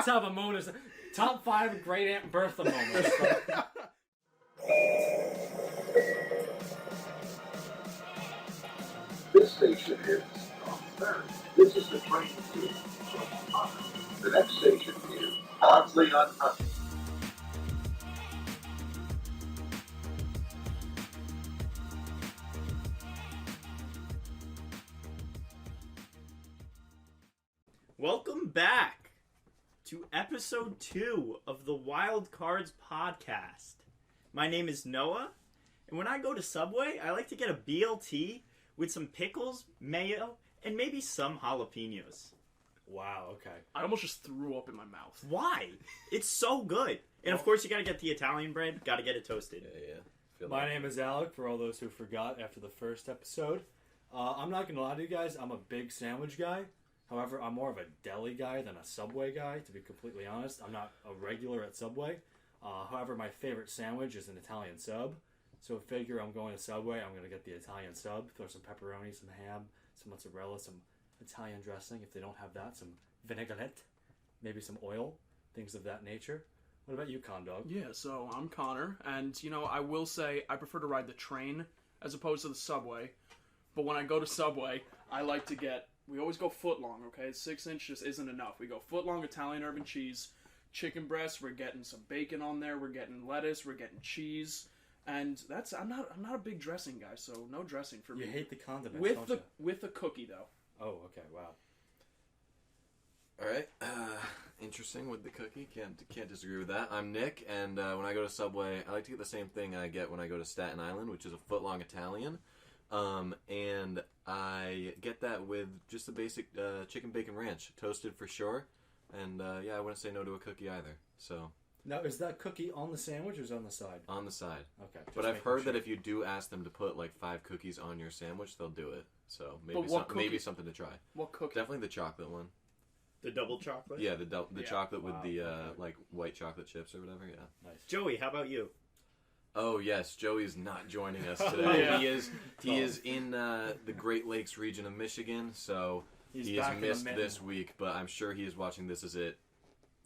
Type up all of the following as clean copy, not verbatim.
Let's have a moment. Top 5 Great Aunt Bertha moments. This station is This is the train to the next station is Oddly Untouched. Welcome back to episode 2 of the Wild Cards podcast. My name is Noah, and when I go to Subway, I like to get a BLT with some pickles, mayo, and maybe some jalapenos. Wow, okay. I almost just threw up in my mouth. Why? It's so good. And of course, you gotta get the Italian bread, gotta get it toasted. Yeah. My name is Alec, for all those who forgot after the first episode. I'm not going to lie to you guys, I'm a big sandwich guy. However, I'm more of a deli guy than a Subway guy, to be completely honest. I'm not a regular at Subway. However, my favorite sandwich is an Italian sub. So figure I'm going to Subway, I'm going to get the Italian sub, throw some pepperoni, some ham, some mozzarella, some Italian dressing. If they don't have that, some vinaigrette, maybe some oil, things of that nature. What about you, Condog? Yeah, so I'm Connor, and, I will say I prefer to ride the train as opposed to the Subway. But when I go to Subway, I like to get... We always go footlong, okay? 6-inch just isn't enough. We go footlong Italian urban cheese, chicken breast. We're getting some bacon on there. We're getting lettuce. We're getting cheese, and that's. I'm not a big dressing guy, so no dressing for me. You hate the condiments, with a cookie though. Oh, okay, wow. All right. Interesting with the cookie. Can't disagree with that. I'm Nick, and when I go to Subway, I like to get the same thing I get when I go to Staten Island, which is a footlong Italian. And I get that with just the basic chicken bacon ranch, toasted for sure. And I wouldn't say no to a cookie either. So now, is that cookie on the sandwich or is it on the side? On the side. Okay. But I've heard that if you do ask them to put like 5 cookies on your sandwich, they'll do it. So maybe something to try. What cookie? Definitely the chocolate one. The double chocolate? Yeah, the chocolate with the okay. like white chocolate chips or whatever. Yeah. Nice. Joey, how about you? Oh yes, Joey's not joining us today. Yeah. He is in the Great Lakes region of Michigan, so he has missed this week. But I'm sure he is watching This Is It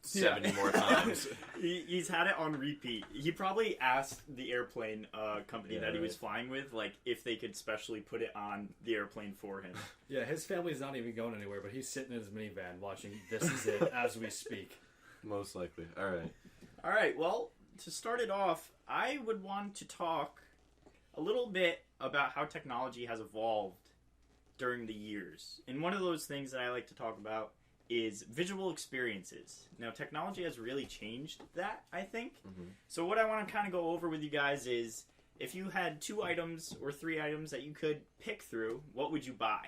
70 more times. He's had it on repeat. He probably asked the airplane company that he was flying with, like, if they could specially put it on the airplane for him. Yeah, his family's not even going anywhere, but he's sitting in his minivan watching This Is It as we speak. Most likely. All right. All right, well, to start it off, I would want to talk a little bit about how technology has evolved during the years. And one of those things that I like to talk about is visual experiences. Now, technology has really changed that, I think. Mm-hmm. So what I want to kind of go over with you guys is, if you had 2 items or 3 items that you could pick through, what would you buy?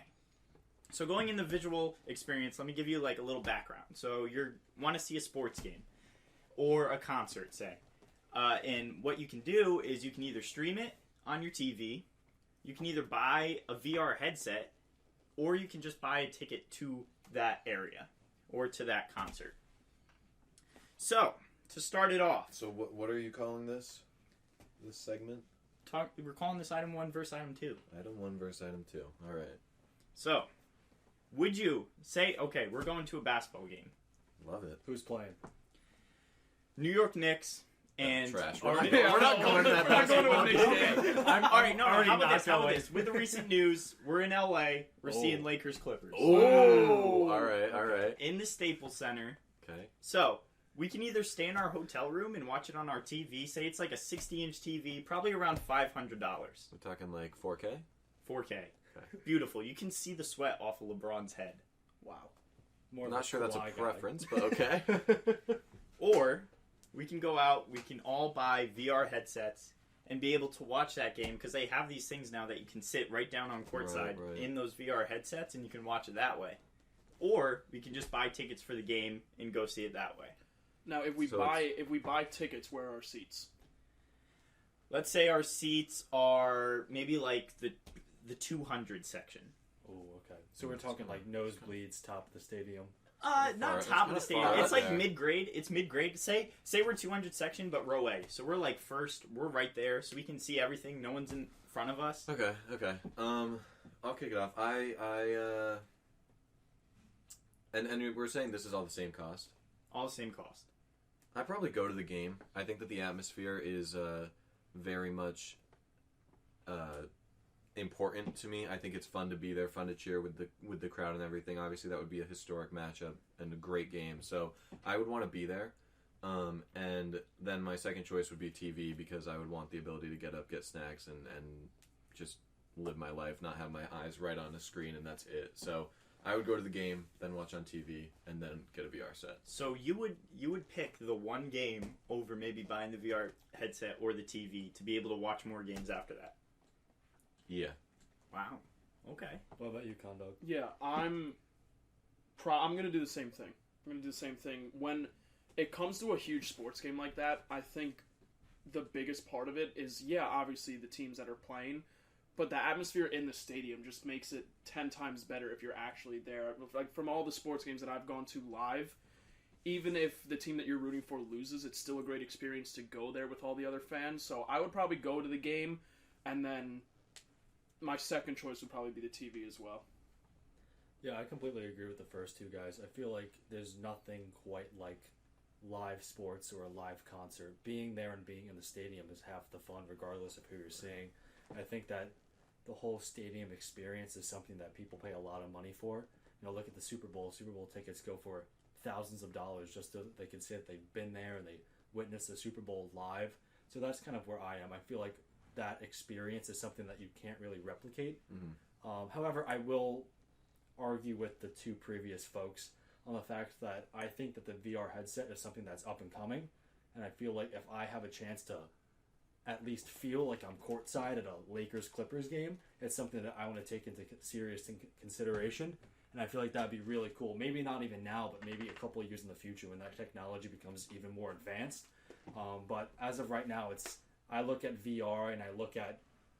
So going in the visual experience, let me give you like a little background. So you want to see a sports game or a concert, say. And what you can do is you can either stream it on your TV, you can either buy a VR headset, or you can just buy a ticket to that area or to that concert. So, to start it off. So what are you calling this segment? We're calling this item 1 versus item 2. Item 1 versus item 2. All right. So, would you say, okay, we're going to a basketball game. Love it. Who's playing? New York Knicks and... Trash. We're not going to that basketball game. Alright, no, how about this? With the recent news, we're in LA. We're seeing Lakers Clippers. Oh! All right. In the Staples Center. Okay. So, we can either stay in our hotel room and watch it on our TV. Say it's like a 60-inch TV, probably around $500. We're talking like 4K? 4K. Okay. Beautiful. You can see the sweat off of LeBron's head. Wow. Not sure that's a preference, but okay. Or we can go out, we can all buy VR headsets and be able to watch that game, because they have these things now that you can sit right down on courtside in those VR headsets and you can watch it that way. Or we can just buy tickets for the game and go see it that way. Now, if we buy tickets, where are our seats? Let's say our seats are maybe like the 200 section. Oh, okay. So we're talking like nosebleeds, top of the stadium. Not top of the stadium. It's like mid-grade. It's mid-grade. Say we're 200 section, but row A. So we're like first. We're right there, so we can see everything. No one's in front of us. Okay. I'll kick it off. And we're saying this is all the same cost. all the same cost. I probably go to the game. I think that the atmosphere is very much important to me. I think it's fun to be there, fun to cheer with the crowd and everything. Obviously, that would be a historic matchup and a great game. So I would want to be there. And then my second choice would be TV because I would want the ability to get up, get snacks, and just live my life, not have my eyes right on a screen, and that's it. So I would go to the game, then watch on TV, and then get a VR set. So you would pick the one game over maybe buying the VR headset or the TV to be able to watch more games after that. Yeah. Wow. Okay. What about you, Condog? Yeah, I'm gonna do the same thing. I'm gonna do the same thing. When it comes to a huge sports game like that, I think the biggest part of it is, yeah, obviously the teams that are playing, but the atmosphere in the stadium just makes it 10 times better if you're actually there. Like, from all the sports games that I've gone to live, even if the team that you're rooting for loses, it's still a great experience to go there with all the other fans. So I would probably go to the game, and then my second choice would probably be the TV as well. Yeah, I completely agree with the first two guys. I feel like there's nothing quite like live sports or a live concert. Being there and being in the stadium is half the fun, regardless of who you're seeing. I think that the whole stadium experience is something that people pay a lot of money for. You know, look at the Super Bowl. Super Bowl tickets go for thousands of dollars just so that they can say that they've been there and they witnessed the Super Bowl live. So that's kind of where I am. I feel like that experience is something that you can't really replicate. Mm-hmm. However, I will argue with the two previous folks on the fact that I think that the VR headset is something that's up and coming, and I feel like if I have a chance to at least feel like I'm courtside at a Lakers-Clippers game, it's something that I want to take into serious consideration, and I feel like that'd be really cool. Maybe not even now, but maybe a couple of years in the future when that technology becomes even more advanced. But as of right now, I look at VR and I look at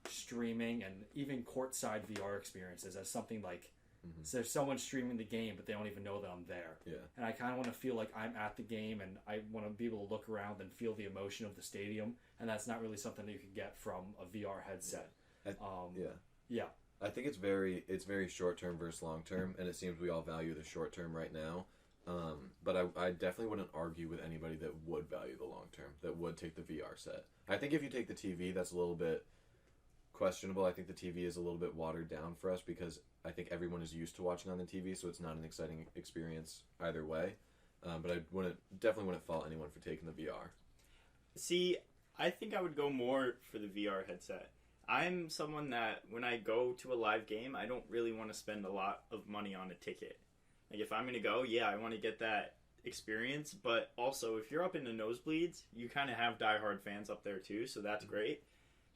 streaming and even courtside VR experiences as something like, so there's someone streaming the game, but they don't even know that I'm there. Yeah. And I kind of want to feel like I'm at the game, and I want to be able to look around and feel the emotion of the stadium, and that's not really something that you can get from a VR headset. Yeah. I think it's very short term versus long term, and it seems we all value the short term right now. But I definitely wouldn't argue with anybody that would value the long term, that would take the VR set. I think if you take the TV, that's a little bit questionable. I think the TV is a little bit watered down for us because I think everyone is used to watching on the TV, so it's not an exciting experience either way. But I definitely wouldn't fault anyone for taking the VR. See, I think I would go more for the VR headset. I'm someone that when I go to a live game, I don't really want to spend a lot of money on a ticket. Like, if I'm going to go, yeah, I want to get that experience, but also if you're up in the nosebleeds, you kind of have diehard fans up there too, so that's great.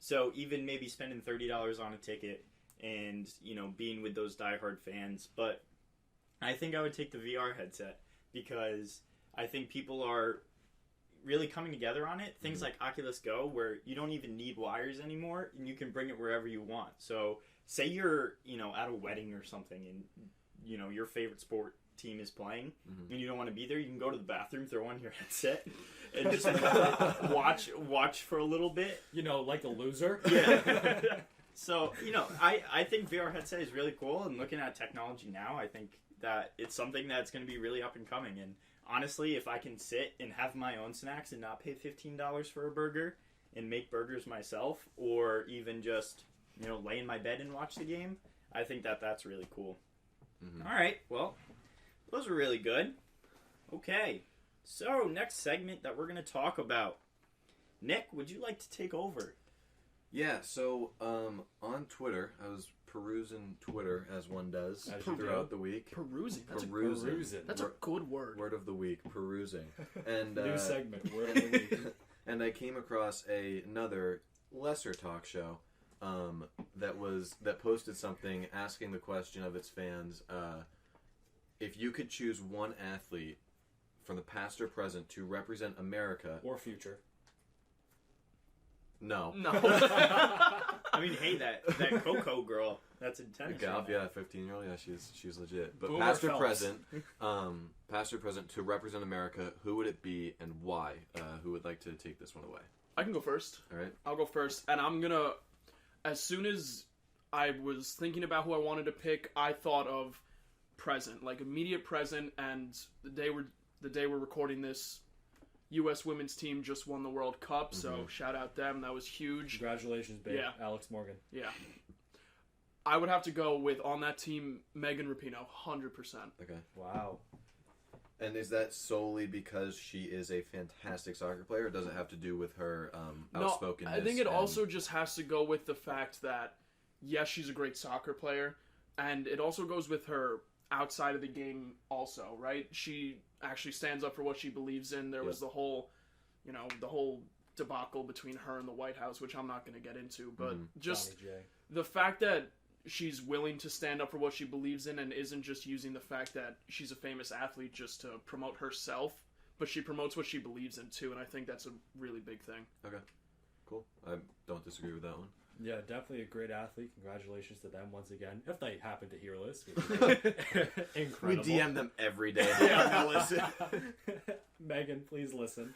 So even maybe spending $30 on a ticket and, you know, being with those diehard fans, but I think I would take the VR headset because I think people are really coming together on it. Things like Oculus Go, where you don't even need wires anymore and you can bring it wherever you want. So say you're, you know, at a wedding or something and, you know, your favorite sport team is playing and you don't want to be there, you can go to the bathroom, throw on your headset and just watch for a little bit. You know, like a loser. Yeah. So, you know, I think VR headset is really cool, and looking at technology now, I think that it's something that's going to be really up and coming. And honestly, if I can sit and have my own snacks and not pay $15 for a burger and make burgers myself, or even just, you know, lay in my bed and watch the game, I think that that's really cool. All right, well, those are really good. Okay, so next segment that we're going to talk about. Nick, would you like to take over? Yeah, so on Twitter, I was perusing Twitter as one does As throughout the week. Perusing. Perusing. That's a good word. Word of the week, perusing. And New segment, word of the week. And I came across another lesser talk show that posted something asking the question of its fans, if you could choose one athlete from the past or present to represent America Or future. No. I mean, hey, that Coco girl, that's in tennis. Golf, right now. yeah, 15-year-old, yeah, she's legit. But Boomer past or Phelps. present to represent America, who would it be and why? Who would like to take this one away? I can go first. All right. I'll go first, and I'm gonna. As soon as I was thinking about who I wanted to pick, I thought of present, like immediate present, and they were the day we're recording this, U.S. women's team just won the World Cup, so shout out them. That was huge. Congratulations, babe. Yeah. Alex Morgan. Yeah. I would have to go with, on that team, Megan Rapinoe, 100%. Okay. Wow. And is that solely because she is a fantastic soccer player, or does it have to do with her outspokenness? I think it also just has to go with the fact that, yes, she's a great soccer player, and it also goes with her outside of the game also, right? She actually stands up for what she believes in. There was the whole debacle between her and the White House, which I'm not going to get into, but just the fact that she's willing to stand up for what she believes in and isn't just using the fact that she's a famous athlete just to promote herself, but she promotes what she believes in too, and I think that's a really big thing. Okay, cool. I don't disagree with that one. Yeah, definitely a great athlete. Congratulations to them once again. If they happen to hear this, incredible. We DM them every day. Listen. Megan, please listen.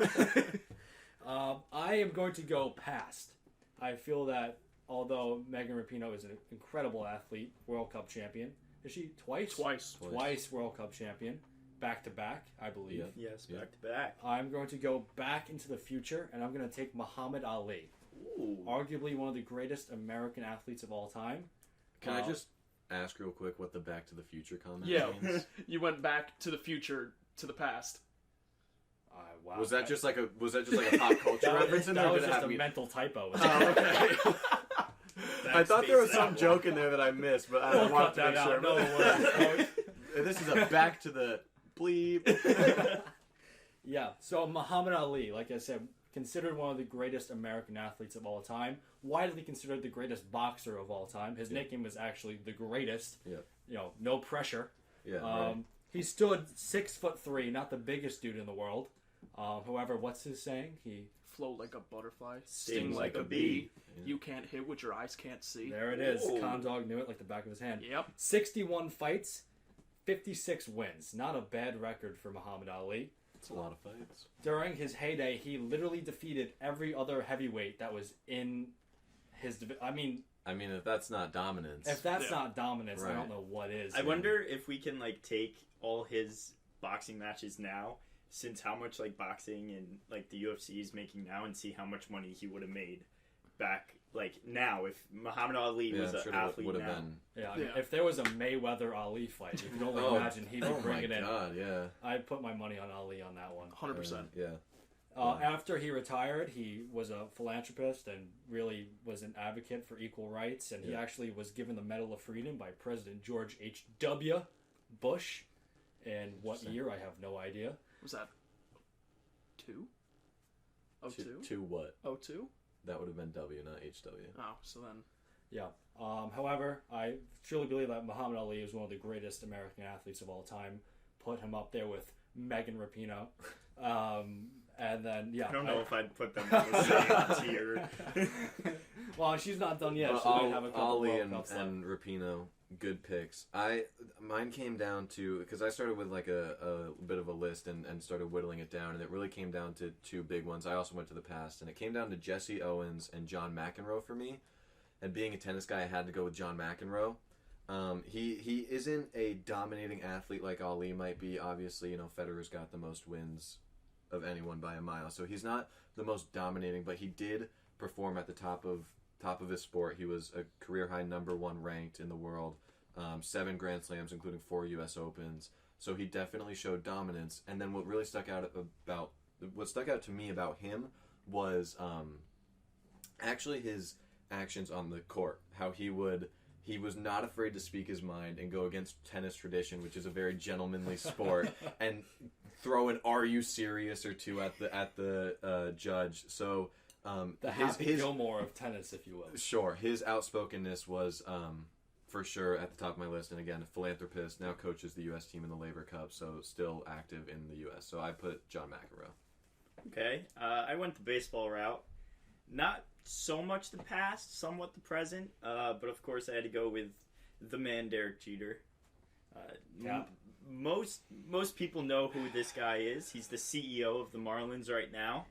I am going to go past. I feel that although Megan Rapinoe is an incredible athlete, World Cup champion, is she twice? Twice World Cup champion, back to back, I believe. Yeah. Yes, back to back. I'm going to go back into the future, and I'm going to take Muhammad Ali. Ooh. Arguably one of the greatest American athletes of all time. Can I just ask real quick what the Back to the Future comment Yeah, means? you went back to the future to the past. Wow. Was that just like a pop culture reference in there? That or was did it just have a me- mental typo. Oh, okay. I thought there was some joke in there that I missed, but I We'll wanted cut to make that sure. out. No worries. This is a back to the bleep. Yeah, so Muhammad Ali, like I said, considered one of the greatest American athletes of all time. Widely considered the greatest boxer of all time. His nickname was actually the greatest. Yeah. You know, no pressure. Yeah. Right. He stood 6'3", not the biggest dude in the world. However, what's his saying? He Flow like a butterfly, Sting like a bee. You can't hit what your eyes can't see. There it is. Ooh. Condog knew it like the back of his hand. Yep. 61 fights, 56 wins. Not a bad record for Muhammad Ali. It's a lot of fights. During his heyday, he literally defeated every other heavyweight that was in his division. I mean, if that's not dominance. if that's not dominance, I Right. don't know what is. I wonder if we can like take all his boxing matches now, since how much like boxing and like the UFC is making now, and see how much money he would have made back like now if Muhammad Ali was I'm an sure athlete would now. have been. Yeah, I mean, Yeah. if there was a Mayweather Ali fight, you can only imagine he'd be Oh my bringing in. god, yeah. I'd put my money on Ali on that one. 100%. Yeah. After he retired, he was a philanthropist and really was an advocate for equal rights. And he actually was given the Medal of Freedom by President George H.W. Bush. In what year? I have no idea. Was that 2? Oh, 2? To what? Oh, 2? That would have been W, not HW. Oh, so then... Yeah. However, I truly believe that Muhammad Ali is one of the greatest American athletes of all time. Put him up there with Megan Rapinoe. And then, yeah. I don't know if I'd put them in the same tier. Well, she's not done yet. But She might have a couple Ali World and, Cups left. and Rapinoe, good picks. Mine came down to, because I started with like a bit of a list and started whittling it down, and it really came down to two big ones. I also went to the past, and it came down to Jesse Owens and John McEnroe for me. And being a tennis guy, I had to go with John McEnroe. He isn't a dominating athlete like Ali might be. Obviously, Federer's got the most wins of anyone by a mile, so he's not the most dominating, but he did perform at the top of his sport. He was a career high #1 ranked in the world, 7 Grand Slams, including 4 U.S. Opens. So he definitely showed dominance. And then what stuck out to me about him was actually his actions on the court. How he was not afraid to speak his mind and go against tennis tradition, which is a very gentlemanly sport, and throw an "Are you serious?" or two at the judge. So The Happy Gilmore of tennis, if you will. Sure, his outspokenness was for sure at the top of my list. And again, a philanthropist, now coaches the U.S. team in the Labor Cup, so still active in the U.S. So I put John McEnroe. Okay, I went the baseball route. Not so much the past, somewhat the present, but of course I had to go with the man Derek Jeter. Yeah. Most people know who this guy is. He's the CEO of the Marlins right now.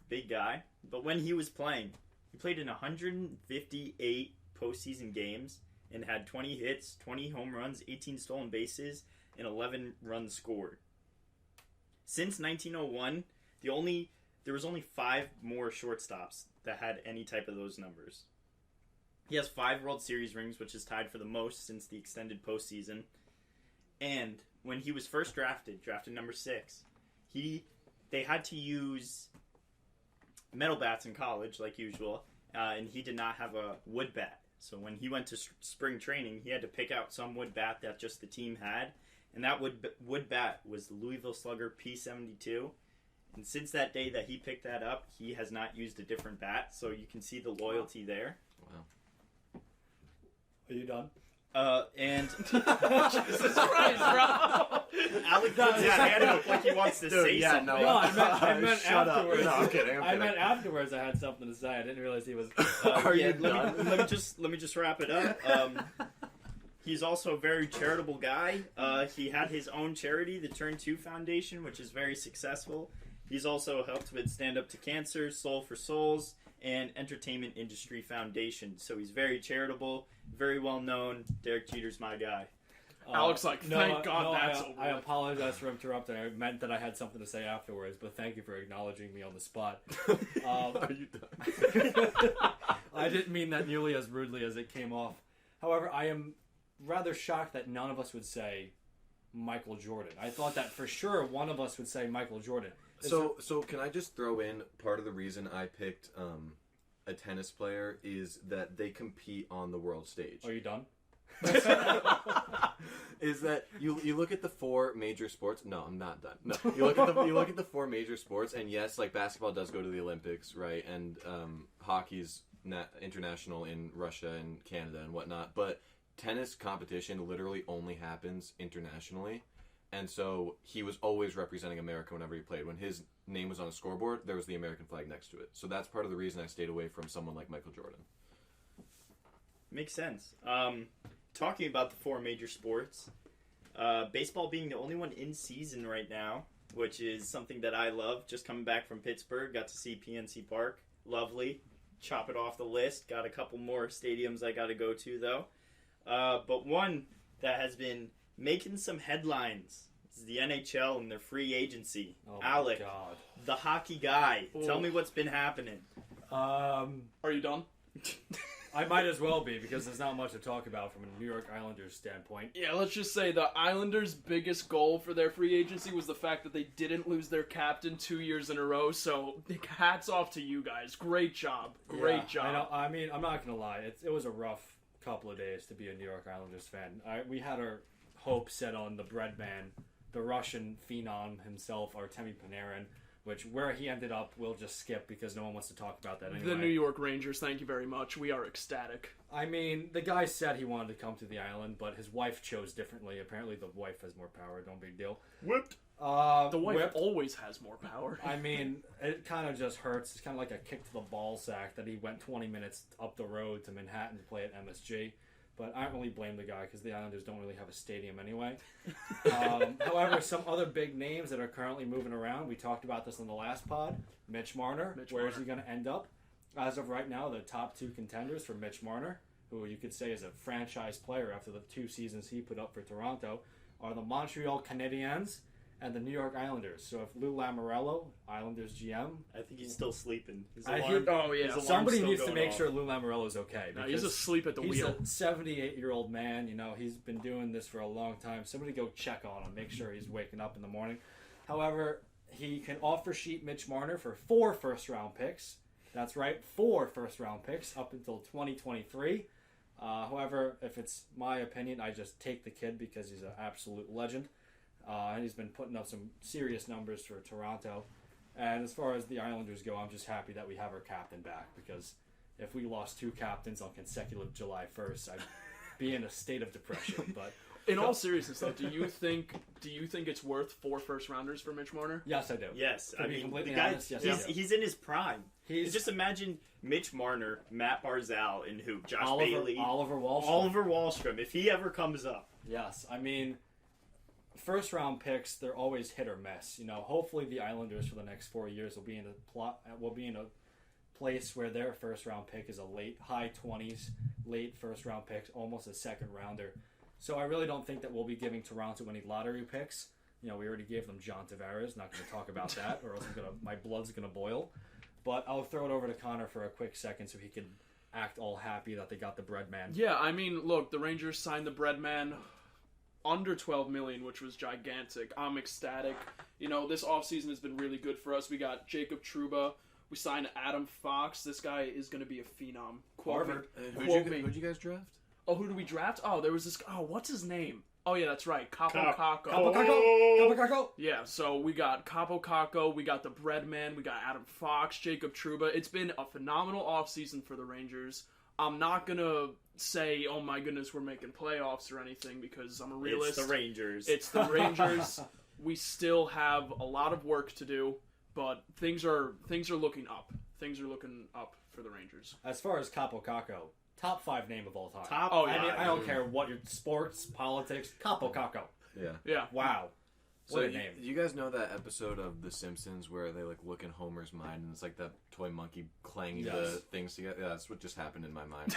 Big guy. But when he was playing, he played in 158 postseason games and had 20 hits, 20 home runs, 18 stolen bases, and 11 runs scored. since 1901, there was only 5 more shortstops that had any type of those numbers. He has 5 World Series rings, which is tied for the most since the extended postseason. And when he was first drafted number 6, they had to use metal bats in college, like usual, and he did not have a wood bat. So when he went to spring training, he had to pick out some wood bat that just the team had, and that wood bat was the Louisville Slugger P72. And since that day that he picked that up, he has not used a different bat, so you can see the loyalty there. Wow. Are you done? And Jesus Christ, bro. Alec puts his hand up like he wants to say something. No, I meant Shut up. afterwards. No, I'm kidding. I meant afterwards. I had something to say. I didn't realize he was. Are you let done? me just wrap it up. He's also a very charitable guy. He had his own charity, the Turn 2 Foundation, which is very successful. He's also helped with Stand Up to Cancer, Soul for Souls, and Entertainment Industry Foundation. So he's very charitable, very well known. Derek Jeter's my guy. Alex, thank God that's over. I apologize for interrupting. I meant that I had something to say afterwards, but thank you for acknowledging me on the spot. Are you done? I didn't mean that nearly as rudely as it came off. However, I am rather shocked that none of us would say Michael Jordan. I thought that for sure one of us would say Michael Jordan. So can I just throw in part of the reason I picked a tennis player is that they compete on the world stage. Are you done? Is that you look at the 4 major sports? No, I'm not done. No, you look at the 4 major sports, and yes, like basketball does go to the Olympics, right? And hockey's international in Russia and Canada and whatnot. But tennis competition literally only happens internationally. And so he was always representing America whenever he played. When his name was on a scoreboard, there was the American flag next to it. So that's part of the reason I stayed away from someone like Michael Jordan. Makes sense. Talking about the 4 major sports, baseball being the only one in season right now, which is something that I love. Just coming back from Pittsburgh, got to see PNC Park. Lovely. Chop it off the list. Got a couple more stadiums I got to go to, though. But one that has been making some headlines is the NHL and their free agency. Oh Alec, my God. the hockey guy. Ooh. Tell me what's been happening. Are you done? I might as well be, because there's not much to talk about from a New York Islanders standpoint. Yeah, let's just say the Islanders' biggest goal for their free agency was the fact that they didn't lose their captain 2 years in a row. So hats off to you guys. Great job. Great job. I mean, I'm not going to lie. It was a rough couple of days to be a New York Islanders fan. We had our hope set on the bread man, the Russian phenom himself, Artemi Panarin, which where he ended up we'll just skip because no one wants to talk about that anyway. The New York Rangers, thank you very much. We are ecstatic. I mean, the guy said he wanted to come to the island, but his wife chose differently. Apparently the wife has more power, no big deal. Whipped. The wife whipped. always has more power. I mean, it kind of just hurts. It's kind of like a kick to the ball sack that he went 20 minutes up the road to Manhattan to play at MSG. But I don't really blame the guy because the Islanders don't really have a stadium anyway. However, some other big names that are currently moving around, we talked about this on the last pod. Mitch Marner. Where is he going to end up? As of right now, the top 2 contenders for Mitch Marner, who you could say is a franchise player after the 2 seasons he put up for Toronto, are the Montreal Canadiens and the New York Islanders. So if Lou Lamoriello, Islanders GM... I think he's still sleeping. Oh, yeah. Somebody needs to make sure Lou Lamoriello's okay. No, he's asleep at the he's wheel. He's a 78-year-old man. You know, he's been doing this for a long time. Somebody go check on him. Make sure he's waking up in the morning. However, he can offer sheet Mitch Marner for 4 first-round picks. That's right, 4 first-round picks up until 2023. However, if it's my opinion, I just take the kid because he's an absolute legend. And he's been putting up some serious numbers for Toronto. And as far as the Islanders go, I'm just happy that we have our captain back, because if we lost 2 captains on consecutive July 1st, I'd be in a state of depression. But in all seriousness, though, do you think it's worth 4 first rounders for Mitch Marner? Yes, I do. Yes, To be completely honest, yes, I do. he's in his prime. Just imagine Mitch Marner, Matt Barzal, and who? Josh Bailey, Oliver Wahlstrom. Oliver Wahlstrom. If he ever comes up, yes, I mean, first round picks, they're always hit or miss. You know, hopefully the Islanders for the next 4 years will be in a place where their first round pick is a high 20s, late first round pick, almost a second rounder. So I really don't think that we'll be giving Toronto any lottery picks. we already gave them John Tavares. Not going to talk about that, or else my blood's going to boil. But I'll throw it over to Connor for a quick second so he can act all happy that they got the bread man. Yeah, I mean, look, the Rangers signed the bread man under $12 million, which was gigantic. I'm ecstatic. This offseason has been really good for us. We got Jacob Trouba. We signed Adam Fox. This guy is going to be a phenom. Harvard. Who'd you guys draft? Oh, who did we draft? Oh, there was this. Oh, what's his name? Oh, yeah, that's right. Capo Caco. Capo Caco. Yeah, so we got Capo Caco, we got the Breadman, we got Adam Fox, Jacob Trouba. It's been a phenomenal offseason for the Rangers. I'm not going to say, oh my goodness, we're making playoffs or anything, because I'm a realist. It's the Rangers. It's the Rangers. We still have a lot of work to do, but things are looking up. Things are looking up for the Rangers. As far as Capo Caco, top 5 name of all time. Yeah. I mean, I don't care what your sports, politics. Capo Caco. Yeah. Wow. So What a name. you guys know that episode of The Simpsons where they look in Homer's mind and it's like that toy monkey clanging the things together? Yeah, that's what just happened in my mind.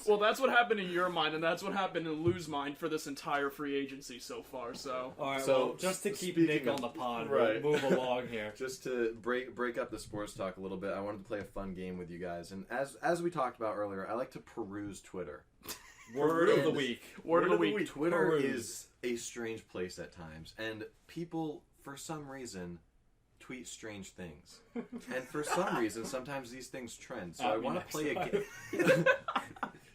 Well, that's what happened in your mind, and that's what happened in Lou's mind for this entire free agency so far. So, All right. So, Well, just to keep speaking Nick of- on the pod, right. we'll move along here. Just to break up the sports talk a little bit, I wanted to play a fun game with you guys. And as we talked about earlier, I like to peruse Twitter. Word of the week. word of the week. Twitter Peruse. is a strange place at times, and people, for some reason, tweet strange things. And for some reason, sometimes these things trend. So I want to play a game.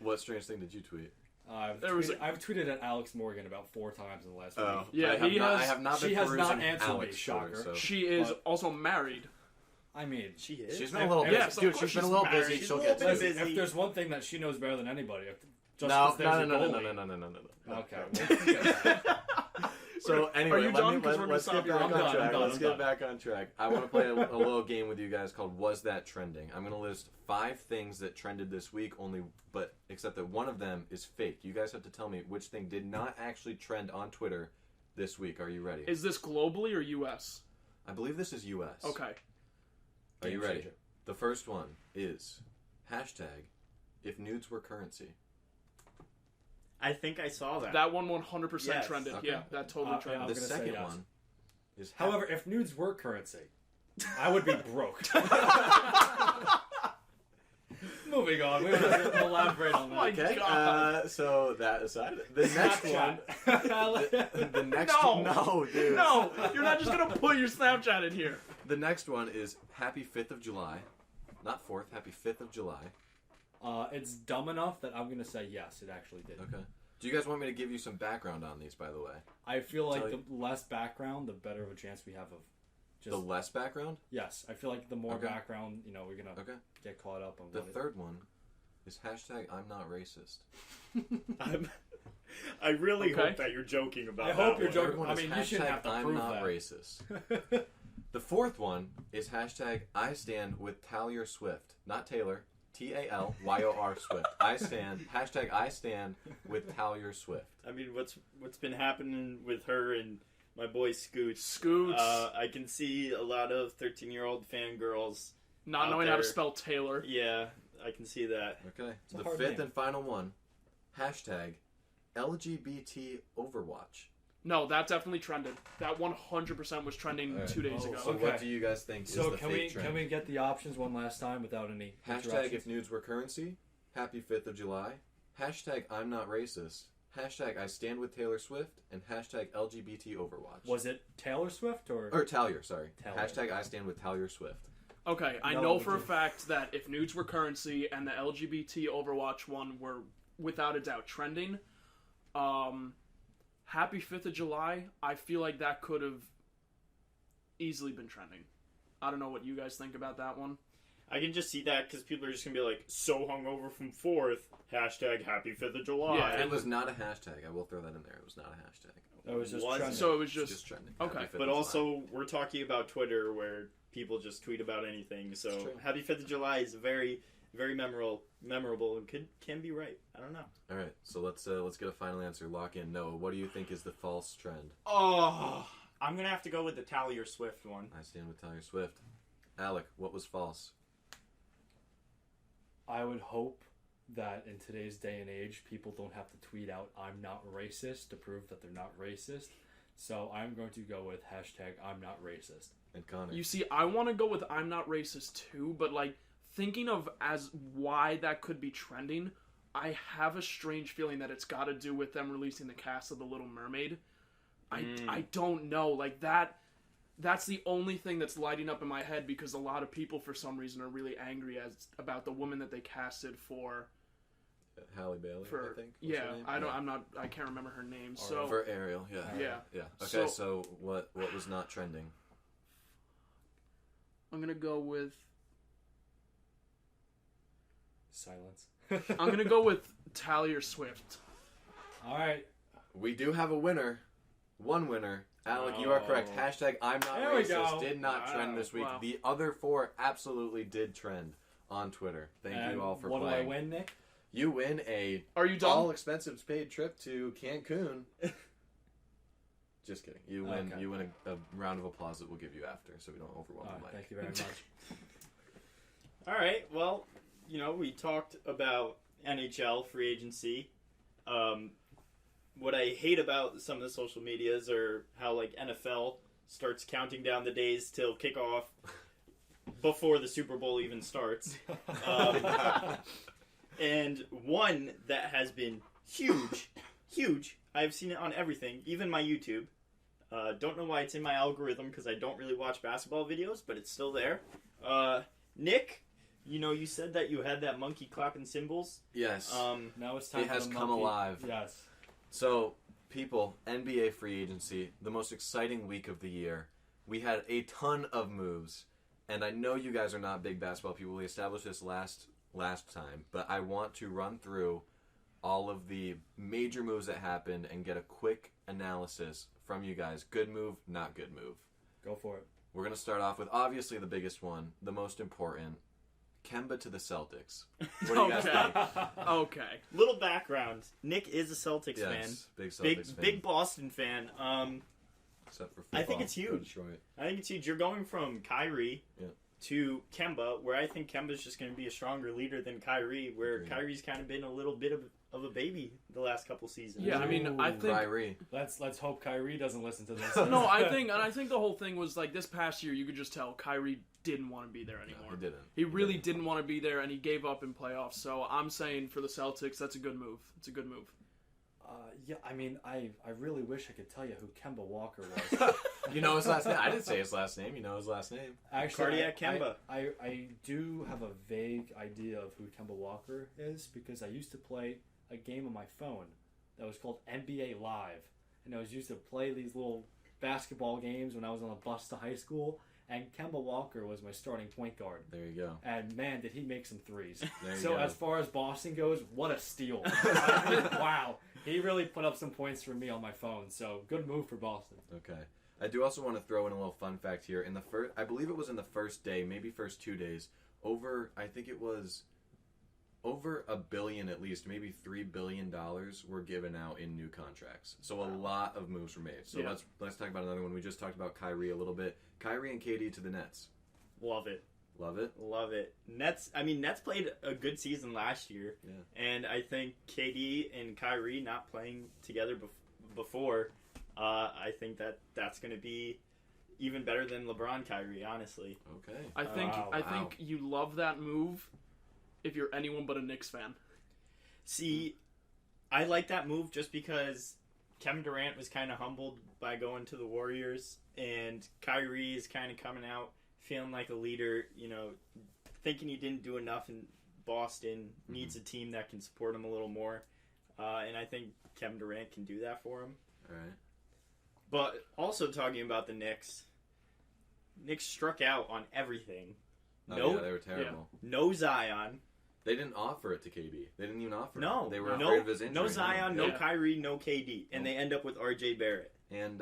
What strange thing did you tweet? I've tweeted at Alex Morgan about 4 times in the last week. Yeah, I have not been she has not perusing answered me, Alex shocker. Twitter, so. She is But- also married. I mean, She is. She's been a little Yes, busy. of Dude, course she's been a she's little married. busy. She's She'll a get little to bit it. busy. if there's one thing that she knows better than anybody, just No. 'cause there's a goalie. No. Okay. So anyway, you done? 'Cause we're gonna let's stop get you back right on now. track. I'm Let's done. get back on track. I want to play a little game with you guys called "Was That Trending?" I'm going to list 5 things that trended this week, except that one of them is fake. You guys have to tell me which thing did not actually trend on Twitter this week. Are you ready? Is this globally or U.S.? I believe this is U.S. Okay. Are you Game ready? changer. The first one is hashtag if nudes were currency. I think I saw that. That one 100% Yes. trended. Okay. Yeah, that totally yeah, trended. I'm The gonna say second yes. one is However, if nudes were currency, I would be broke. Moving on. We don't have to elaborate on that. my okay. God. So that aside, the next one. Snapchat. The next No. one. No, dude. No, you're not just going to put your Snapchat in here. The next one is Happy 5th of July. Not 4th, Happy 5th of July. It's dumb enough that I'm gonna say yes, it actually did. Okay. Do you guys want me to give you some background on these, by the way? I feel like Tell the less background, the better of a chance we have of just. The less background? Yes, I feel like the more Okay. background, we're gonna Okay. get caught up on. The what it- third one is hashtag I'm not racist. I really Okay. hope that you're joking about I that hope you're one. joking. Third one I is mean, you shouldn't hashtag have to I'm prove not that. racist. The fourth one is hashtag I stand with Taylor Swift. Not Taylor. Talyor Swift. I stand with Taylor Swift. I mean, what's been happening with her and my boy Scoots? Scoots. I can see a lot of 13-year-old fangirls. Not out knowing how to there. spell Taylor. Yeah, I can see that. Okay. a The hard fifth name. and final one, hashtag LGBT Overwatch. No, that definitely trended. That 100% was trending Alright. 2 days ago. So Okay. what do you guys think is So the can fake we trend? can we get the options one last time without any Hashtag interruptions? if nudes were currency. Happy 5th of July. Hashtag I'm not racist. Hashtag I stand with Taylor Swift. And hashtag LGBT Overwatch. Was it Taylor Swift or? Or Taylor, sorry. Taylor. Hashtag I stand with Taylor Swift. Okay, I No, know would for a you- fact that if nudes were currency and the LGBT Overwatch one were without a doubt trending, Happy 5th of July, I feel like that could have easily been trending. I don't know what you guys think about that one. I can just see that because people are just going to be like, so hungover from 4th, hashtag Happy 5th of July. Yeah, It was not a hashtag. I will throw that in there. It was not a hashtag. It was just Was it? trending. So it was It's just trending. okay. Happy 5th But of also, we're talking about Twitter where people just tweet about anything. It's So true. Happy 5th of July is very, very memorable and can be right. I don't know. July. All right, so let's get a final answer. Lock in. Noah, what do you think is the false trend? Oh, I'm going to have to go with the Taylor Swift one. I stand with Taylor Swift. Alec, what was false? I would hope that in today's day and age, people don't have to tweet out "I'm not racist" to prove that they're not racist. So I'm going to go with hashtag I'm not racist. And Connor. You see, I want to go with I'm not racist too, but like thinking of as why that could be trending, I have a strange feeling that it's got to do with them releasing the cast of The Little Mermaid. I don't know, like that's the only thing that's lighting up in my head, because a lot of people for some reason are really angry about the woman that they casted for Halle Bailey, I think. What's her name? I can't remember her name. Ariel. For Ariel, yeah. Okay, so what was not trending? I'm gonna go with Silence. I'm gonna go with Taylor Swift. All right. We do have a winner. One winner. Alec, you are correct. Hashtag I'm not There we racist go. did not trend this week. Wow. The other 4 absolutely did trend on Twitter. Thank you all for what playing. What do I win, Nick? You win a Are you done? all expenses paid trip to Cancun. Just kidding. You win. Okay. You win a round of applause that we'll give you after, so we don't overwhelm the mic. Thank you very much. All right. Well, we talked about NHL free agency. What I hate about some of the social medias are how like NFL starts counting down the days till kickoff before the Super Bowl even starts. And one that has been huge. I've seen it on everything, even my YouTube. Don't know why it's in my algorithm because I don't really watch basketball videos, but it's still there. Nick, you said that you had that monkey clapping cymbals. Yes. Now it's time. It has for the come monkey. alive. Yes. So, people, NBA free agency, the most exciting week of the year. We had a ton of moves, and I know you guys are not big basketball people. We established this last time, but I want to run through all of the major moves that happened and get a quick analysis from you guys. Good move, not good move. Go for it. We're going to start off with obviously the biggest one, the most important. Kemba to the Celtics. What do you guys think? Okay. Little background: Nick is a Celtics fan. Yes, big Celtics fan. Big Boston fan. Except for football. I think it's Go huge. Detroit. I think it's huge. You're going from Kyrie to Kemba, where I think Kemba's just going to be a stronger leader than Kyrie, where Agreed. Kyrie's kind of been a little bit of a baby the last couple seasons. Yeah, I mean, I think Kyrie. Let's hope Kyrie doesn't listen to this. no, I think the whole thing was like this past year. You could just tell Kyrie didn't want to be there anymore. No, he didn't. He really didn't want to be there, and he gave up in playoffs. So I'm saying for the Celtics, that's a good move. It's a good move. Yeah, I mean, I really wish I could tell you who Kemba Walker was. You know his last name. I didn't say his last name. You know his last name. Actually, Cardiac Kemba. I do have a vague idea of who Kemba Walker is because I used to play a game on my phone that was called NBA Live, and I was used to play these little basketball games when I was on the bus to high school. And Kemba Walker was my starting point guard. There you go. And man, did he make some threes. There you So go. as far as Boston goes, what a steal. Wow. He really put up some points for me on my phone. So good move for Boston. Okay. I do also want to throw in a little fun fact here. In the first, I believe it was in the first day, maybe first 2 days, I think it was over $1 billion at least, maybe $3 billion were given out in new contracts. So a lot of moves were made. So Yeah. let's talk about another one. We just talked about Kyrie a little bit. Kyrie and KD to the Nets. Love it. Love it. Love it. Nets Played a good season last year. Yeah. And I think KD and Kyrie not playing together before, I think that's going to be even better than LeBron Kyrie, honestly. Okay. I think Wow. I think you love that move if you're anyone but a Knicks fan. See, I like that move just because Kevin Durant was kind of humbled by going to the Warriors, and Kyrie is kind of coming out feeling like a leader, thinking he didn't do enough in Boston, needs a team that can support him a little more, and I think Kevin Durant can do that for him. All right. But also talking about the Knicks struck out on everything. Oh, No, yeah, they were terrible. no Zion. They didn't offer it to KD. They didn't even offer No, it. They were no, afraid of his injury. no Zion, no Yeah. Kyrie, no KD, and they end up with RJ Barrett. And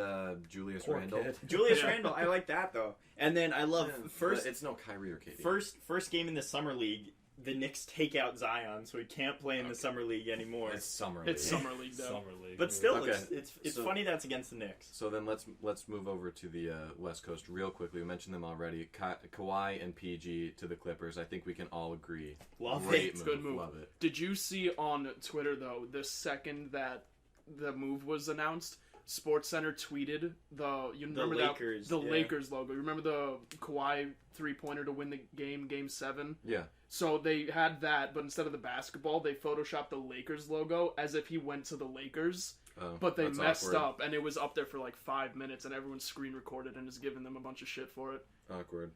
Julius Poor Randle. kid. Julius Yeah. Randle, I like that though. And then I love Yeah, first but it's no Kyrie or KD. first game in the summer league. The Knicks take out Zion, so he can't play in the summer league anymore. It's summer. It's league. summer league though. Summer League. But still, Okay. it's So- funny that's against the Knicks. So then let's move over to the West Coast real quickly. We mentioned them already. Kawhi and PG to the Clippers. I think we can all agree. Love Great it. move. Good move. Love it. Did you see on Twitter though the second that the move was announced? SportsCenter tweeted you remember Lakers, the yeah. Lakers logo. You remember the Kawhi 3-pointer to win the game 7? Yeah. So they had that, but instead of the basketball, they photoshopped the Lakers logo as if he went to the Lakers. Oh, But they that's messed awkward. up, and it was up there for like 5 minutes, and everyone screen recorded and is giving them a bunch of shit for it. Awkward.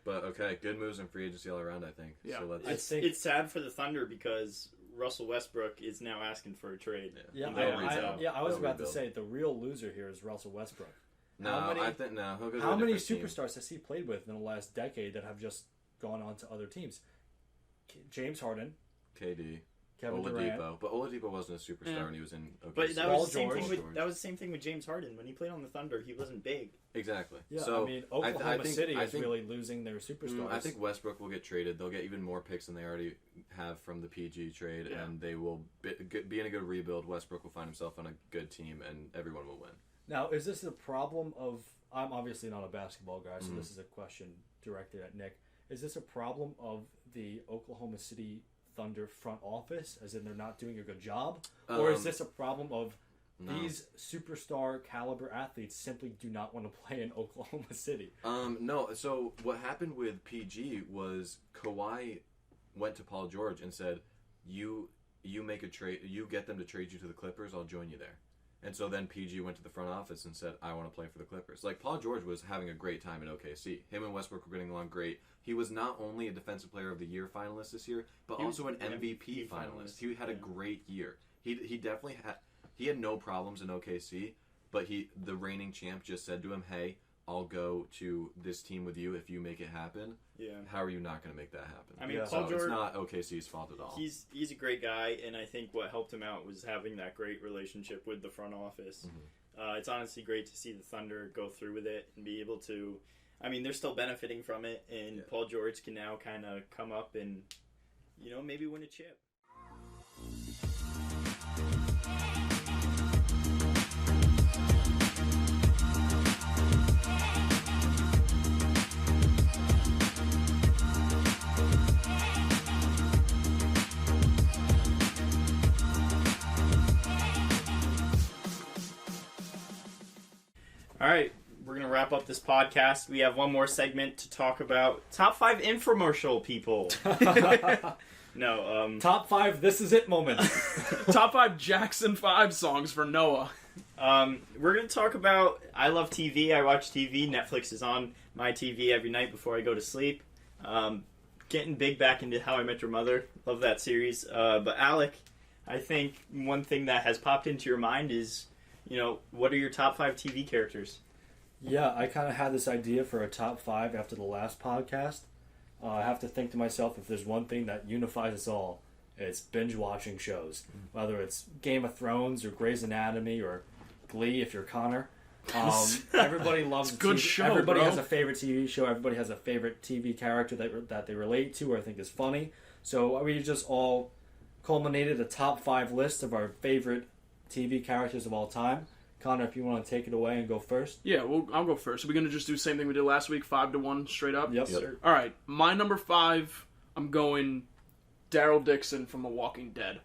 But okay, good moves in free agency all around, I think. Yeah. So let's. It's sad for the Thunder because Russell Westbrook is now asking for a trade. Yeah, They'll I rebuild. was They'll about to rebuild. say the real loser here is Russell Westbrook. No, How many- I think no. He'll go to How a many different team. superstars has he played with in the last decade that have just gone on to other teams? James Harden, KD, Kevin Durant. Oladipo, but Oladipo wasn't a superstar Yeah. when he was in. OKC. But that Paul was the same George. thing with that was the same thing with James Harden when he played on the Thunder. He wasn't big. Exactly. Yeah, So I mean, Oklahoma City is think- really losing their superstars. I think Westbrook will get traded. They'll get even more picks than they already have from the PG trade, Yeah. and they will be in a good rebuild. Westbrook will find himself on a good team, and everyone will win. Now, is this a problem of... I'm obviously not a basketball guy, so Mhm. this is a question directed at Nick. Is this a problem of the Oklahoma City Thunder front office, as in they're not doing a good job? Or is this a problem of No. these superstar caliber athletes simply do not want to play in Oklahoma City? No. So what happened with PG was Kawhi went to Paul George and said, "You make a trade. You get them to trade you to the Clippers. I'll join you there." And so then PG went to the front office and said, "I want to play for the Clippers." Like Paul George was having a great time in OKC. Him and Westbrook were getting along great. He was not only a Defensive Player of the Year finalist this year, but He was also an an MVP MVP finalist. finalist. He had a Yeah. great year. He definitely had no problems in OKC, but the reigning champ just said to him, "Hey, I'll go to this team with you if you make it happen." Yeah. How are you not going to make that happen? I mean, Yeah. Paul So George. it's not OKC's fault at all. He's a great guy, and I think what helped him out was having that great relationship with the front office. It's honestly great to see the Thunder go through with it and be able to. I mean, they're still benefiting from it, and Yeah. Paul George can now kind of come up and, maybe win a chip. All right, we're going to wrap up this podcast. We have one more segment to talk about top 5 infomercial people. No, Top 5 This Is It moments. Top 5 Jackson 5 songs for Noah. we're going to talk about I love TV. I watch TV. Netflix is on my TV every night before I go to sleep. Getting big back into How I Met Your Mother. Love that series. But Alec, I think one thing that has popped into your mind is, what are your top 5 TV characters? Yeah, I kind of had this idea for a top 5 after the last podcast. I have to think to myself, if there's one thing that unifies us all, it's binge watching shows. Whether it's Game of Thrones or Grey's Anatomy or Glee, if you're Connor. Everybody loves It's a good TV. show, Everybody bro. has a favorite TV show. Everybody has a favorite TV character that they relate to or think is funny. So we just all culminated a top 5 list of our favorite TV characters of all time. Connor, if you want to take it away and go first. Yeah, I'll go first. Are we going to just do the same thing we did last week, 5-1, straight up? Yep. Sir. All right, my number 5, I'm going Daryl Dixon from The Walking Dead.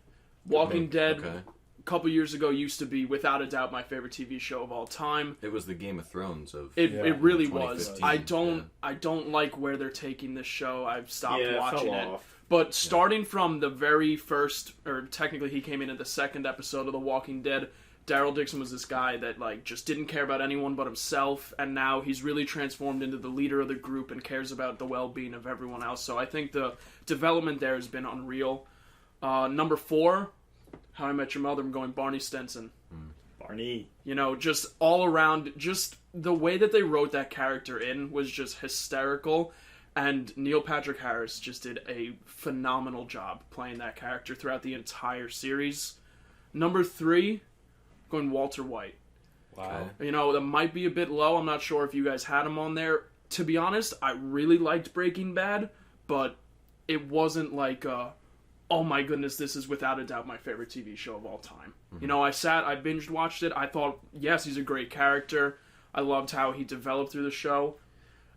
Walking Dead, Okay. a couple years ago, used to be, without a doubt, my favorite TV show of all time. It was the Game of Thrones of. It really 2015, was. I don't like where they're taking this show. I've stopped Yeah, it watching fell it. off. But starting from the very first, or technically he came in at the second episode of The Walking Dead, Daryl Dixon was this guy that just didn't care about anyone but himself, and now he's really transformed into the leader of the group and cares about the well-being of everyone else. So I think the development there has been unreal. Number 4, How I Met Your Mother, I'm going Barney Stinson. Barney. Just all around, just the way that they wrote that character in was just hysterical. And Neil Patrick Harris just did a phenomenal job playing that character throughout the entire series. Number 3, going Walter White. Wow. That might be a bit low. I'm not sure if you guys had him on there. To be honest, I really liked Breaking Bad, but it wasn't like, oh my goodness, this is without a doubt my favorite TV show of all time. I binged watched it. I thought, yes, he's a great character. I loved how he developed through the show.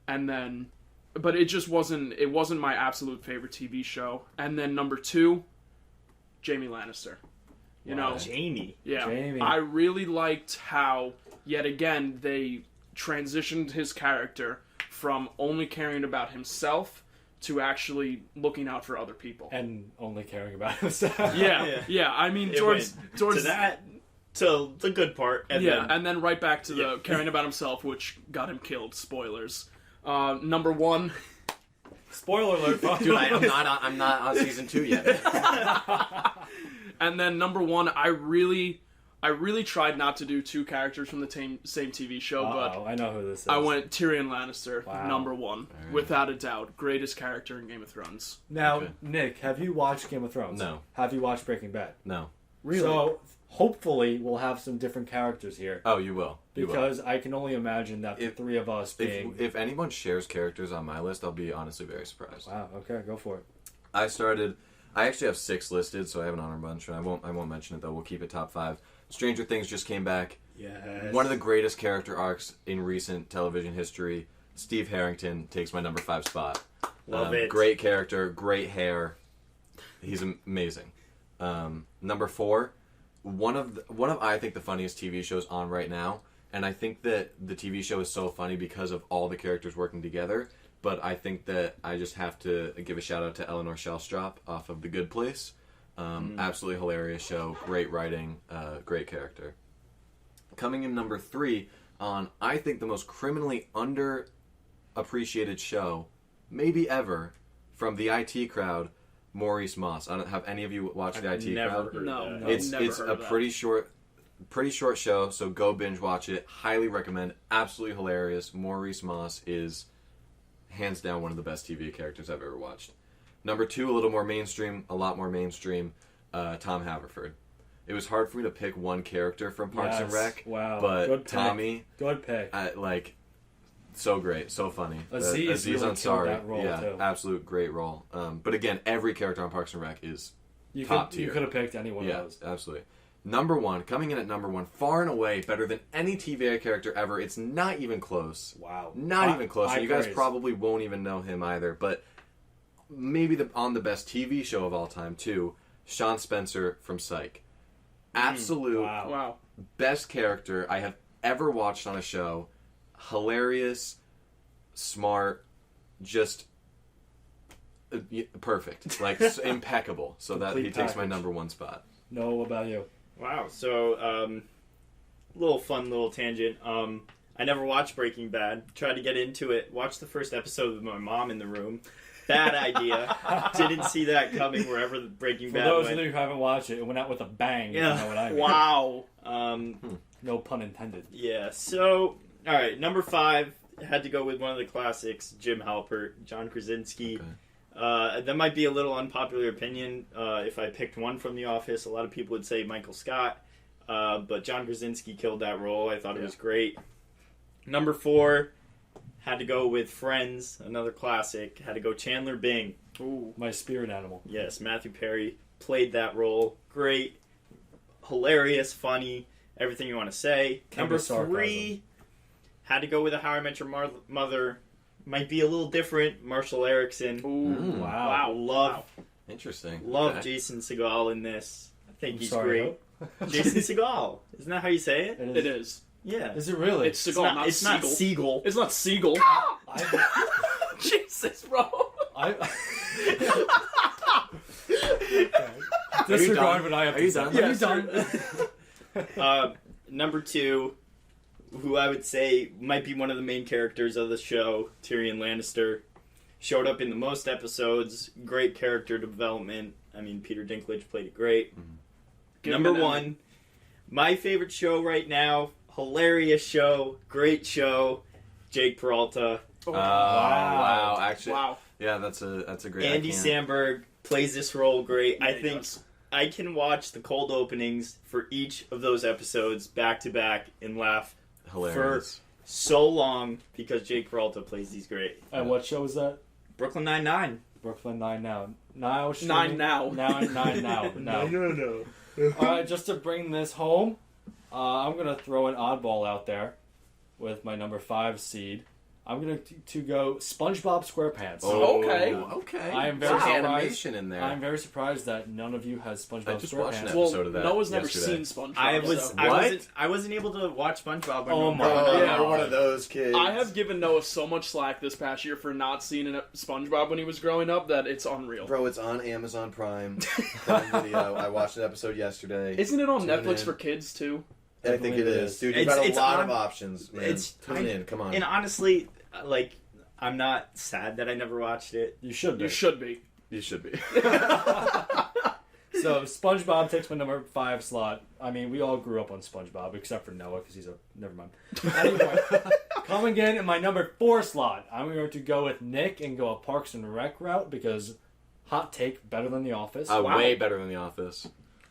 But it just wasn't my absolute favorite TV show. And then number 2, Jamie Lannister. Jamie. Yeah, Jamie. I really liked how yet again they transitioned his character from only caring about himself to actually looking out for other people. And only caring about himself. Yeah. I mean, It towards to that, to the good part, and and then right back to the caring about himself, which got him killed. Spoilers. Number 1. Spoiler alert, folks. Dude, I'm not on season 2 yet. And then number 1, I really tried not to do 2 characters from the same TV show, but I know who this is. I went Tyrion Lannister, Wow. number 1, without a doubt, greatest character in Game of Thrones. Now, Okay. Nick, have you watched Game of Thrones? No. Have you watched Breaking Bad? No. Really? So, hopefully, we'll have some different characters here. Oh, you will. Because I can only imagine that the three of us being... If anyone shares characters on my list, I'll be honestly very surprised. Wow, okay, go for it. I actually have 6 listed, so I have an honor bunch. I won't mention it though. We'll keep it top 5. Stranger Things just came back. Yes. One of the greatest character arcs in recent television history. Steve Harrington takes my number 5 spot. Love it. Great character, great hair. He's amazing. Number 4, one of I think the funniest TV shows on right now, and I think that the TV show is so funny because of all the characters working together. But I think that I just have to give a shout out to Eleanor Shellstrop off of The Good Place. Absolutely hilarious show, great writing, great character. Coming in number 3 on I think the most criminally underappreciated show, maybe ever, from the IT crowd, Maurice Moss. I don't have any of you watched the IT never crowd? heard No, of that. no. It's Never it's heard a of that. pretty short show, so go binge watch it. Highly recommend. Absolutely hilarious. Maurice Moss is hands down one of the best TV characters I've ever watched. Number 2, a little more mainstream, a lot more mainstream, Tom Haverford. It was hard for me to pick one character from Parks and Yes. Rec, Wow. but Good pick. Tommy, Good pick. so great, so funny. Aziz really killed Ansari, that role, yeah, too. absolute great role. But again, every character on Parks and Rec is You top could, you tier. could have picked any one yeah, of those. absolutely. Number 1, coming in at number 1, far and away better than any TVA character ever. It's not even close. Wow. Not even close. high And you guys praise. probably won't even know him either. But maybe on the best TV show of all time, too, Sean Spencer from Psych. Absolute Wow. Wow. best character I have ever watched on a show. Hilarious, smart, just perfect. Like, impeccable. So that he Complete takes my package. number 1 spot. No, what about you? Wow. So, little tangent. I never watched Breaking Bad. Tried to get into it. Watched the first episode with my mom in the room. Bad idea. Didn't see that coming wherever the Breaking For Bad those went. of you who haven't watched it, it went out with a bang. Yeah. If you know what I mean. Wow. No pun intended. Yeah. So, all right. Number 5 had to go with one of the classics, Jim Halpert, John Krasinski. Okay. That might be a little unpopular opinion. If I picked one from The Office, a lot of people would say Michael Scott. But John Krasinski killed that role. I thought it was great. Number 4, had to go with Friends, another classic. Had to go Chandler Bing. Ooh. My spirit animal. Yes, Matthew Perry played that role. Great, hilarious, funny, everything you want to say. Kind Number of sarcasm. 3, had to go with a How I Met Your Mother. Might be a little different. Marshall Erickson. Ooh. Wow. Love Interesting. Love Okay. Jason Segel in this. I think I'm he's sorry, great. who? Jason Segel. Isn't that how you say it? It is. Yeah. Is it really? It's Seagal, not it's not Siegel. Siegel. It's not Siegel. I, Jesus, bro. I, Are you disregard done? what I have Are to you say. done? Are you Yes, done? Number 2, who I would say might be one of the main characters of the show, Tyrion Lannister. Showed up in the most episodes. Great character development. I mean, Peter Dinklage played it great. Give Number him an 1, my favorite show right now. Hilarious show. Great show. Jake Peralta. Oh, Wow. Actually, wow. yeah, that's a great. Andy I can't- Samberg plays this role great. Yeah, I he think does. I can watch the cold openings for each of those episodes back to back and laugh hilarious. so long because Jake Peralta plays these great. And what show is that? Brooklyn Nine-Nine. Brooklyn Nine-Now. Now. Nine now. Nine now. No. no. All right, just to bring this home, I'm gonna throw an oddball out there with my number 5 seed. I'm going to go SpongeBob SquarePants. Oh, Okay. Okay. I am very Some surprised. animation in there. I'm very surprised that none of you has SpongeBob I just watched SquarePants. an Well, episode of that Noah's never yesterday. seen SpongeBob. I was so. I wasn't able to watch SpongeBob. When Oh we were my growing God. up. Yeah, you're one of those kids. I have given Noah so much slack this past year for not seeing a SpongeBob when he was growing up that it's unreal. Bro, it's on Amazon Prime. Prime Video. I watched an episode yesterday. Isn't it on Tune Netflix in. for kids too? I think it is. Dude, you've got a lot of options, man. It's Tune tiny. in. Come on. And honestly, like, I'm not sad that I never watched it. You should be. You should be. You should be. So SpongeBob takes my number 5 slot. I mean, we all grew up on SpongeBob except for Noah because he's a never mind. Anyway, coming in my number 4 slot, I'm going to go with Nick and go a Parks and Rec route because hot take, better than The Office. Way better than The Office.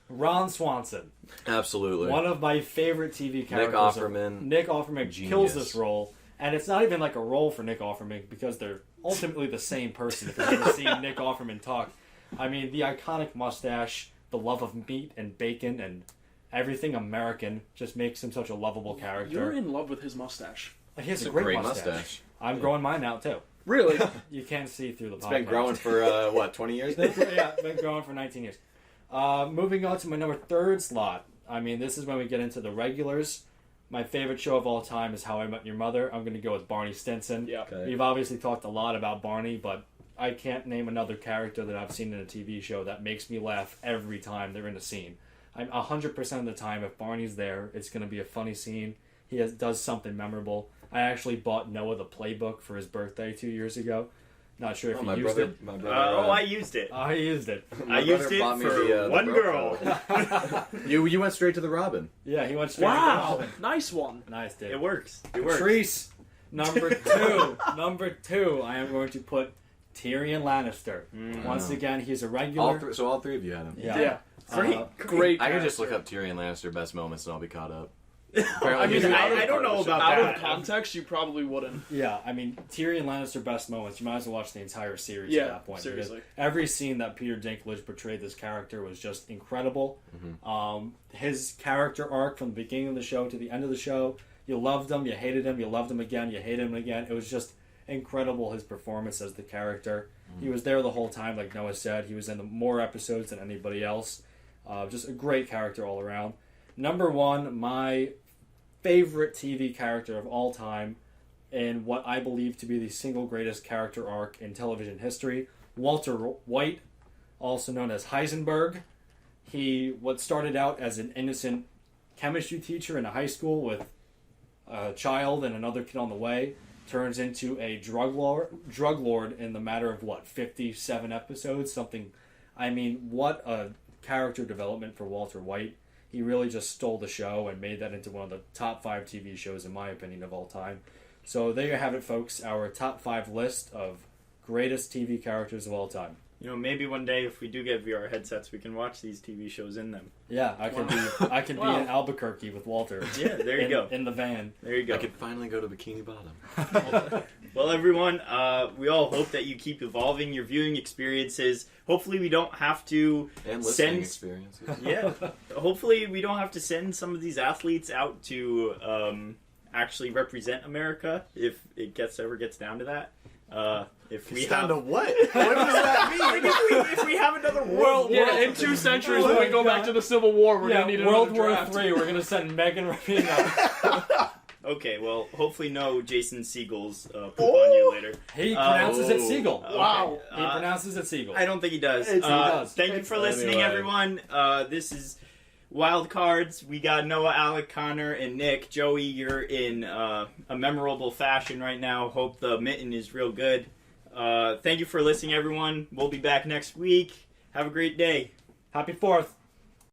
Ron Swanson, Absolutely. one of my favorite TV characters. Nick Offerman. Nick Offerman Genius. kills this role, and it's not even like a role for Nick Offerman because they're ultimately the same person. If you've ever seen Nick Offerman talk, I mean, the iconic mustache, the love of meat and bacon, and everything American just makes him such a lovable character. You're in love with his mustache. He has It's a great mustache. mustache. I'm growing mine out too. Really? You can't see through the It's podcast. been growing for, 20 years now? Yeah, been growing for 19 years. Moving on to my number 3 slot. I mean, this is when we get into the regulars. My favorite show of all time is How I Met Your Mother. I'm going to go with Barney Stinson. Yeah. Okay. We've obviously talked a lot about Barney, but I can't name another character that I've seen in a TV show that makes me laugh every time they're in a scene. I'm 100% of the time, if Barney's there, it's going to be a funny scene. He does something memorable. I actually bought Noah the playbook for his birthday 2 years ago. Not sure if Oh, he my used brother, it. my brother. I used it. I used it. my I used brother it bought me for the one Bro girl. Code. You went straight to the Robin. Yeah, he went straight Wow. to the Nice one. Nice, dude. It works. It works. Patrice, number 2. Number 2, I am going to put Tyrion Lannister. Once again, he's a regular. All three of you had him. Yeah. Great. Great. I can just character. look up Tyrion Lannister best moments and I'll be caught up. I mean, I don't know about Out that. of context, you probably wouldn't. Yeah, I mean, Tyrion Lannister best moments. You might as well watch the entire series Yeah, at that point. because seriously. Every scene that Peter Dinklage portrayed this character was just incredible. His character arc from the beginning of the show to the end of the show, you loved him, you hated him, you loved him again, you hated him again. It was just incredible, his performance as the character. He was there the whole time, like Noah said. He was in more episodes than anybody else. Just a great character all around. Number 1, my favorite TV character of all time, and what I believe to be the single greatest character arc in television history, Walter White, also known as Heisenberg. He started out as an innocent chemistry teacher in a high school with a child and another kid on the way, turns into a drug lord in the matter of 57 episodes, something. I mean, what a character development for Walter White. He really just stole the show and made that into one of the top 5 TV shows, in my opinion, of all time. So there you have it, folks. Our top 5 list of greatest TV characters of all time. You know, maybe one day if we do get VR headsets, we can watch these TV shows in them. Yeah, I can be Wow. in Albuquerque with Walter. Yeah, there you go. In the van. There you go. I could finally go to Bikini Bottom. Well, everyone, we all hope that you keep evolving your viewing experiences. Hopefully, we don't have to And listening send. experiences. Yeah. Hopefully, we don't have to send some of these athletes out to actually represent America if it ever gets down to that. If we have what? What does that mean? if we have another world war. Yeah, in 2 centuries, Oh when we my go back God. to the Civil War, we're Yeah, gonna need World another War draft. III. We're gonna send Megan Rapinoe. Okay, well, hopefully no Jason Seagulls poop on you later. He pronounces it Oh. Siegel. Wow. He pronounces it Siegel. I don't think he does. He does. Thank you for listening, Anyway. everyone. This is Wild Cards. We got Noah, Alec, Connor, and Nick. Joey, you're in a memorable fashion right now. Hope the mitten is real good. Thank you for listening, everyone. We'll be back next week. Have a great day. Happy 4th.